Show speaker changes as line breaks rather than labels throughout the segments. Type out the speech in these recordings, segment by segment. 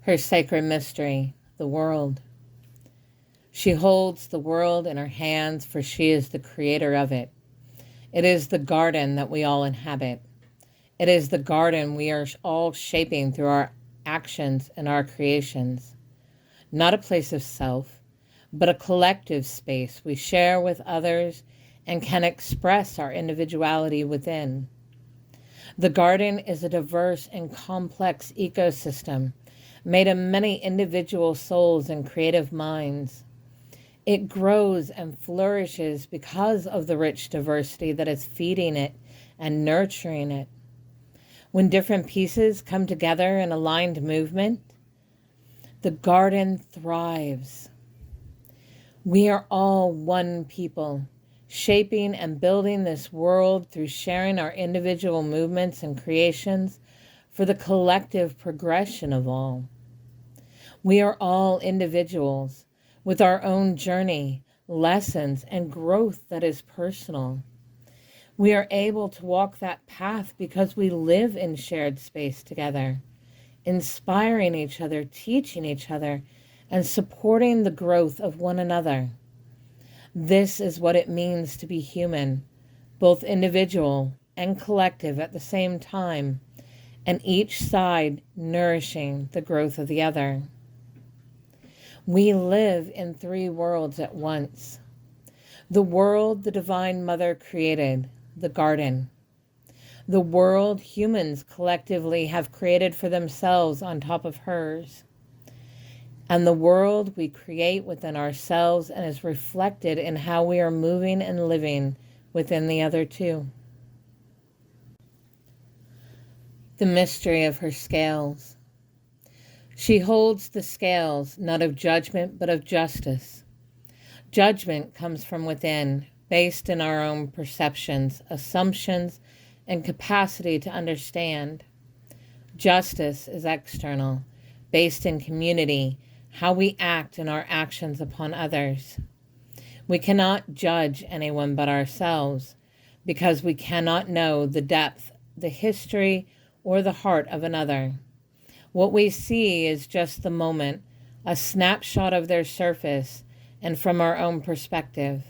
Her sacred mystery, the world. She holds the world in her hands, for she is the creator of it. It is the garden that we all inhabit. It is the garden we are all shaping through our actions and our creations. Not a place of self, but a collective space we share with others and can express our individuality within. The garden is a diverse and complex ecosystem made of many individual souls and creative minds. It grows and flourishes because of the rich diversity that is feeding it and nurturing it. When different pieces come together in aligned movement, the garden thrives. We are all one people, shaping and building this world through sharing our individual movements and creations for the collective progression of all. We are all individuals with our own journey, lessons, and growth that is personal. We are able to walk that path because we live in shared space together, inspiring each other, teaching each other, and supporting the growth of one another. This is what it means to be human, both individual and collective at the same time, and each side nourishing the growth of the other. We live in three worlds at once. The world the Divine Mother created, the garden. The world humans collectively have created for themselves on top of hers. And the world we create within ourselves and is reflected in how we are moving and living within the other two. The mystery of her scales. She holds the scales not of judgment but of justice. Judgment comes from within, based in our own perceptions, assumptions, and capacity to understand. Justice is external, based in community, how we act in our actions upon others. We cannot judge anyone but ourselves because we cannot know the depth, the history, or the heart of another. What we see is just the moment, a snapshot of their surface, and from our own perspective.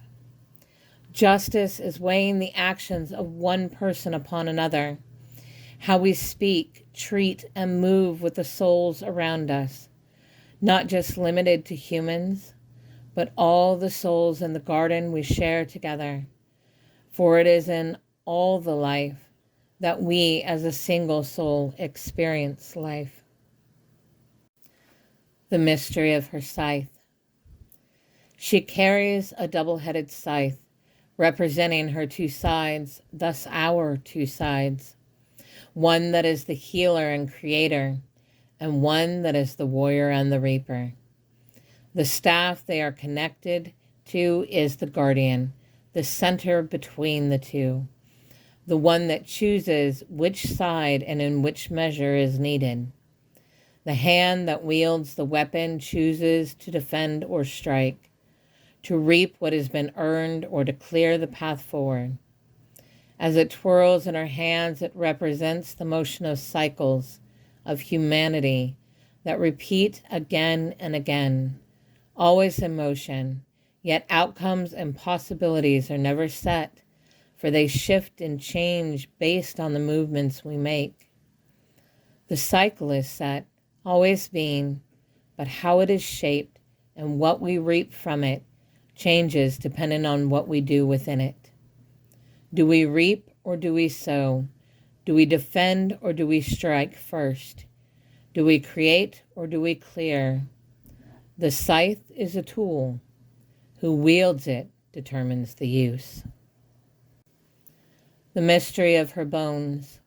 Justice is weighing the actions of one person upon another, how we speak, treat, and move with the souls around us, not just limited to humans, but all the souls in the garden we share together. For it is in all the life that we as a single soul experience life. The mystery of her scythe. She carries a double-headed scythe, representing her two sides, thus our two sides. One that is the healer and creator, and one that is the warrior and the reaper. The staff they are connected to is the guardian, the center between the two, the one that chooses which side and in which measure is needed. The hand that wields the weapon chooses to defend or strike, to reap what has been earned or to clear the path forward. As it twirls in her hands, it represents the motion of cycles of humanity that repeat again and again, always in motion, yet outcomes and possibilities are never set, for they shift and change based on the movements we make. The cycle is set, always being, but how it is shaped and what we reap from it changes depending on what we do within it. Do we reap or do we sow? Do we defend or do we strike first? Do we create or do we clear? The scythe is a tool. Who wields it determines the use. The mystery of her bones.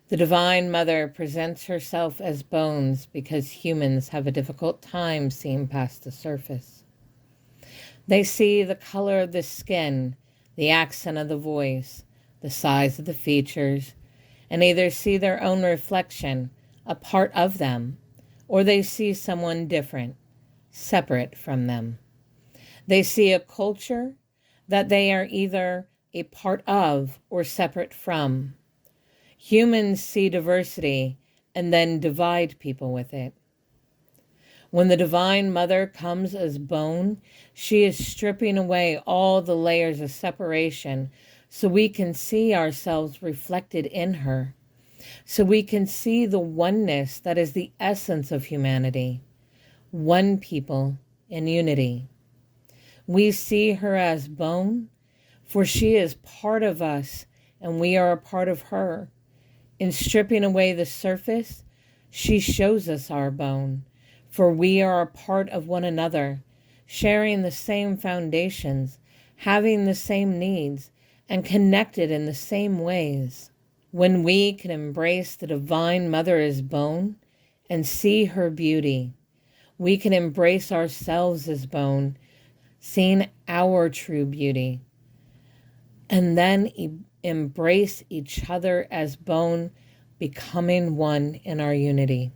The Divine Mother presents herself as bones because humans have a difficult time seeing past the surface. They see the color of the skin, the accent of the voice, the size of the features, and either see their own reflection, a part of them, or they see someone different, separate from them. They see a culture that they are either a part of or separate from. Humans see diversity and then divide people with it. When the Divine Mother comes as bone, she is stripping away all the layers of separation so we can see ourselves reflected in her, so we can see the oneness that is the essence of humanity, one people in unity. We see her as bone, for she is part of us and we are a part of her. In stripping away the surface, she shows us our bone, for we are a part of one another, sharing the same foundations, having the same needs, and connected in the same ways. When we can embrace the Divine Mother as bone and see her beauty, we can embrace ourselves as bone, seeing our true beauty, and then embrace each other as bone, becoming one in our unity.